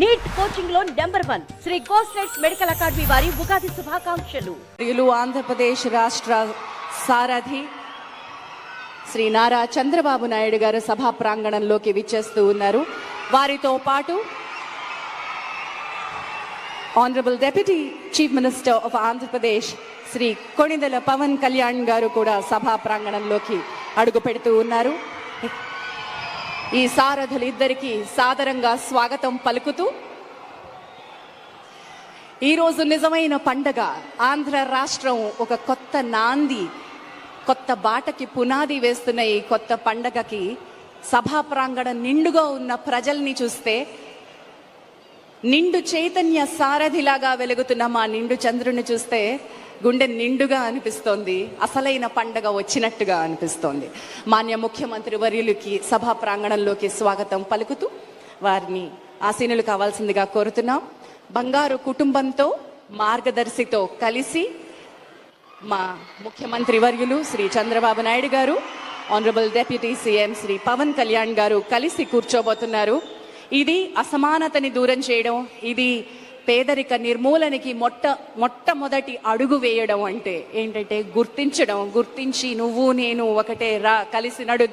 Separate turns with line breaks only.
NEET coaching లో number 1 Shri కోస్టెక్స్ medical academy వారి ఉగాది శుభాకాంక్షలు.
ఆంధ్రప్రదేశ్ రాష్ట్ర సారథి శ్రీ నారా చంద్రబాబు నాయుడు గారు సభా ప్రాంగణంలోకి విచ్చేస్తూ ఉన్నారు. వారితో పాటు honourable deputy chief minister of Andhra Pradesh Shri Konidela Pawan Kalyan గారు కూడా సభా ప్రాంగణంలోకి అడుగు పెడుతూ ఉన్నారు. ఈ సారథులిద్దరికీ సాదరంగా స్వాగతం పలుకుతూ ఈరోజు నిజమైన పండగ. ఆంధ్ర రాష్ట్రం ఒక కొత్త నాంది, కొత్త బాటకి పునాది వేస్తున్న ఈ కొత్త పండగకి సభా ప్రాంగణం నిండుగా ఉన్న ప్రజల్ని చూస్తే, నిండు చైతన్య సారథిలాగా వెలుగుతున్న మా నిండు చంద్రుని చూస్తే గుండె నిండుగా అనిపిస్తోంది. అసలైన పండగ వచ్చినట్టుగా అనిపిస్తోంది. మాన్య ముఖ్యమంత్రి వర్యులకి సభా ప్రాంగణంలోకి స్వాగతం పలుకుతూ వారిని ఆసీనులు కావాల్సిందిగా కోరుతున్నాం. బంగారు కుటుంబంతో, మార్గదర్శితో కలిసి మా ముఖ్యమంత్రి వర్యులు Shri Chandrababu Naidu garu, honourable deputy CM Shri Pawan Kalyan garu కలిసి కూర్చోబోతున్నారు. ఇది అసమానతని దూరం చేయడం, ఇది పేదరిక నిర్మూలనకి మొట్టమొదటి అడుగు వేయడం. అంటే ఏంటంటే గుర్తించడం, గుర్తించి నువ్వు నేను ఒకటే రా, కలిసి నడు